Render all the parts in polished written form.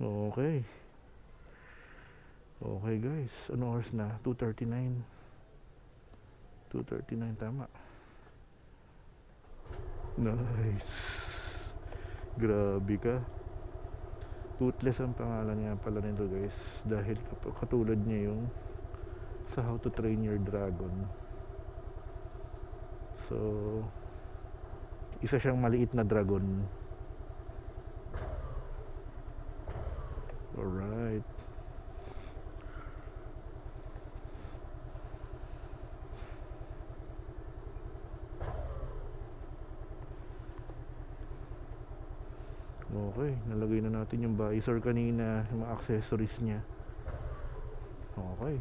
Okay. Okay guys, ano oras na? 2:39. 2:39 tama. Nice. Grabe ka. Toothless ang pangalan niya pala nito guys. Dahil katulad niya yung sa How to Train Your Dragon. So, isa siyang maliit na dragon. Alright. Okay, nalagay na natin yung visor kanina, yung mga accessories niya. Okay.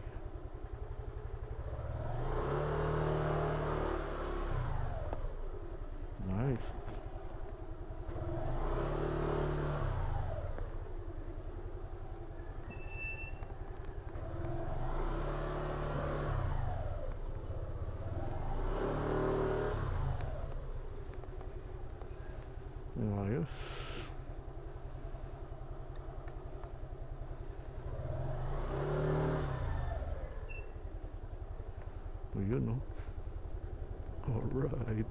Nice. Ayos. Yun, no? Alright.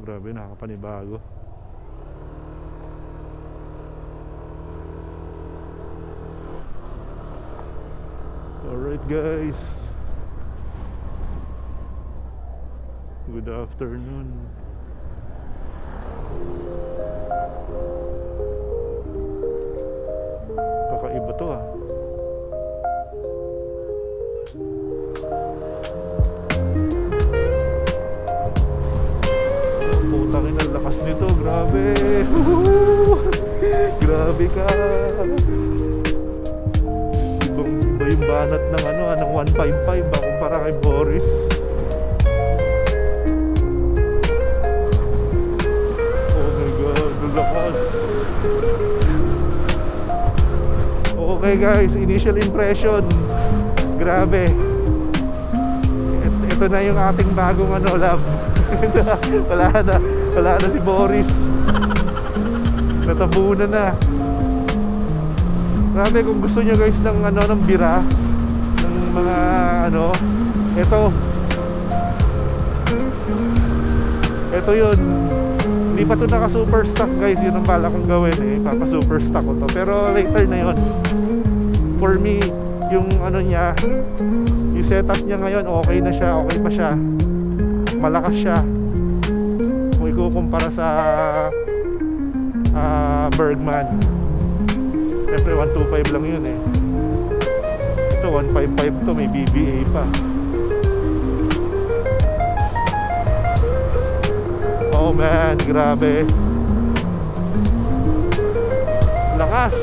Grabe, nakakapanibago. Alright guys, good afternoon. Kakaiba to ah. Putang ina, lakas nito, grabe. Grabe ka. Iba yung banat ng ano, ng 155 kumpara kay Boris. Oh my god, lakas. Okay guys, initial impression. Grabe. Ito na yung ating bagong ano, love. Wala na si Boris. Natabunan na. Grabe, kung gusto nyo guys ng ano, ng bira, ng mga ano, ito yun. Hindi pa to naka super stock guys. Yun ang bala kong gawin eh, papa super stock ko to. Pero later na yun. For me, yung ano niya, yung setup niya ngayon, okay na siya, okay pa siya. Malakas siya kung ikukumpara sa Bergman. Siyempre 125 lang yun eh. Ito 155 to, may BBA pa. Oh man, grabe. Lakas.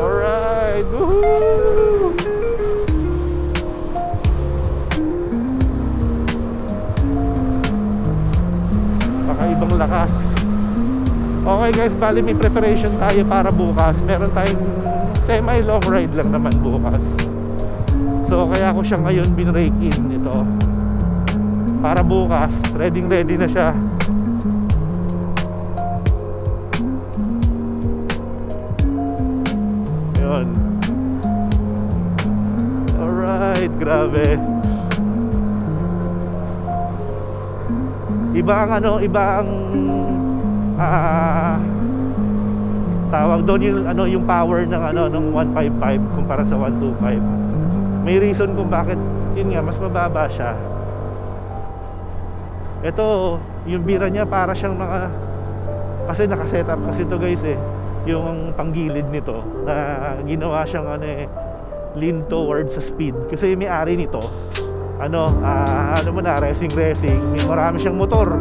Alright. Woohoo! Kakaibang lakas. Okay guys, bali may preparation tayo para bukas. Meron tayong semi long ride lang naman bukas. So kaya ko siya ngayon binrake in ito. Para bukas, ready na siya. Yun. Alright, grabe. Iba ang tawag doon yung ano, yung power ng ano ng 155 kumpara sa 125. May reason kung bakit yun nga mas mababa siya. Ito, yung bira niya para siyang mga, kasi naka-setup kasi to guys eh, yung panggilid nito na ginawa siyang ano eh, lean towards sa speed. Kasi may ari nito ano mo na, racing, may marami siyang motor.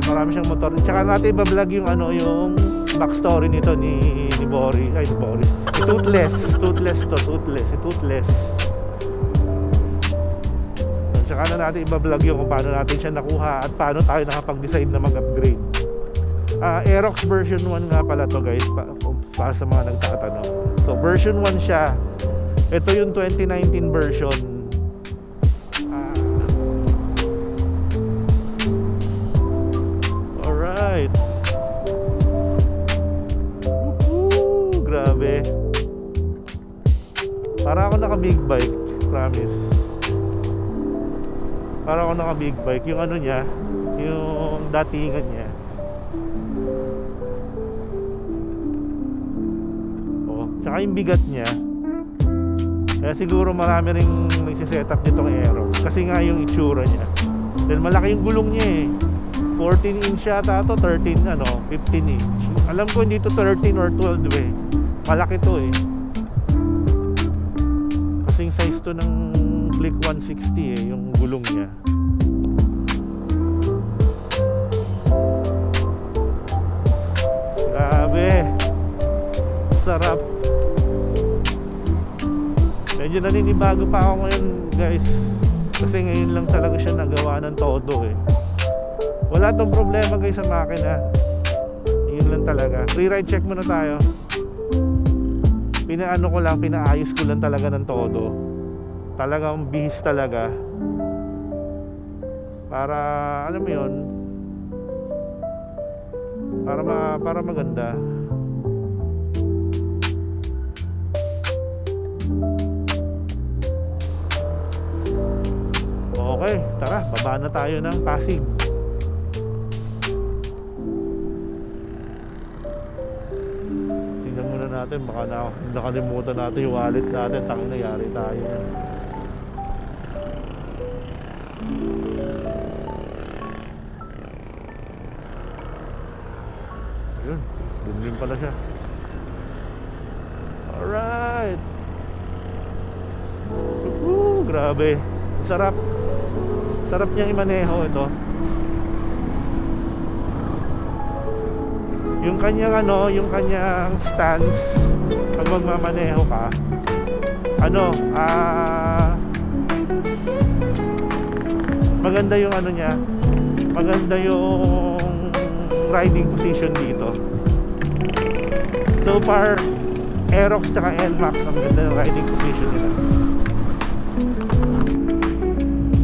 Marami siyang motor. Tsaka natin ibablog yung ano, yung backstory nito ni Boris. Ay, ni Boris. Toothless. Tsaka na natin ibablog yung kung paano natin siya nakuha at paano tayo nakapag-decide na mag-upgrade. Aerox version 1 nga pala to guys, para sa mga nagtatanong. So version 1 siya. Ito yung 2019 version. Alright. naka big bike, promise. Para ako naka big bike. Yung ano niya, yung datingan niya. Oh, tsaka yung bigat niya. Kaya siguro marami ring nagsisetup nitong Aerox. Kasi nga yung itsura niya. Dahil malaki yung gulong niya eh. 14 inch yata to, 13 15 inch. Alam ko hindi to 13 or 12 eh. Malaki to eh. Kasing size to ng Click 160 eh, yung gulong niya. Grabe. Sarap. Medyo naninibago pa ako ngayon guys. Kasi ngayon lang talaga siya nagawa ng todo eh. Wala tong problema guys sa makina. Yun lang talaga. Free ride check muna tayo. Pinaayos ko lang talaga ng todo. Talagang bihis talaga. Para alam mo yun, para maganda. Okay, tara, baba na tayo ng Pasig. Tingnan muna natin, baka nakalimutan natin yung wallet natin. Tangina, yari tayo yan. Ayun, dun pala siya. Alright. Grabe. Sarap. Sarap niyang imaneho ito. Yung kanyang stance pag magmamaneho ka. Maganda yung niya. Maganda yung riding position dito. So far, Aerox tsaka NMAX ang ganda yung riding position nila.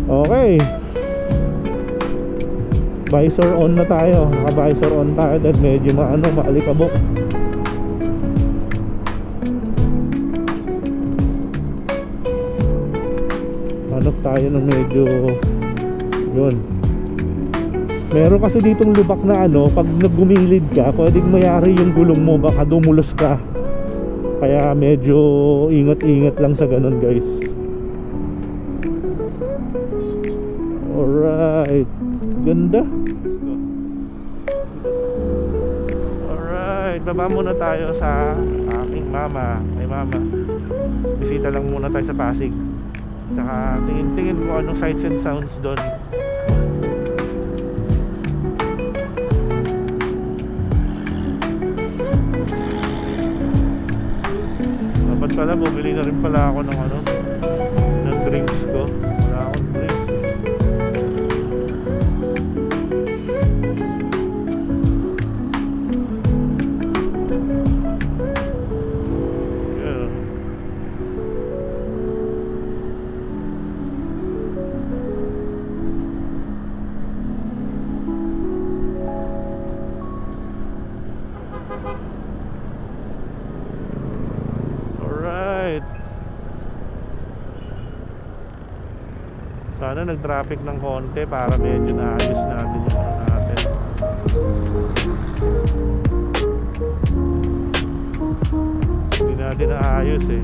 Okay. Visor on na tayo. Naka-visor on tayo dahil medyo maalikabok. Hanap tayo ng medyo yun. Meron kasi ditong lubak na pag naggumilid ka, pwedeng mayari yung gulong mo, baka dumulos ka. Kaya medyo ingat-ingat lang sa ganun guys. Alright. Ganda. Alright, baba muna tayo sa aking mama. Ay mama, bisita lang muna tayo sa Pasig. Saka tingin ko anong sights and sounds doon. Dapat pala bumili na rin pala ako ng ng drinks ko. Wala akong drinks. Sana nag-traffic ng konti para medyo naayos natin yung natin. Hindi natin naayos eh.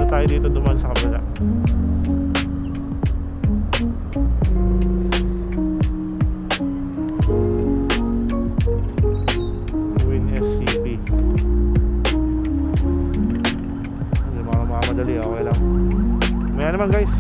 Tayo dito duman sa kabila. Win SCP. Hindi makamadali, okay lang. Maya naman guys.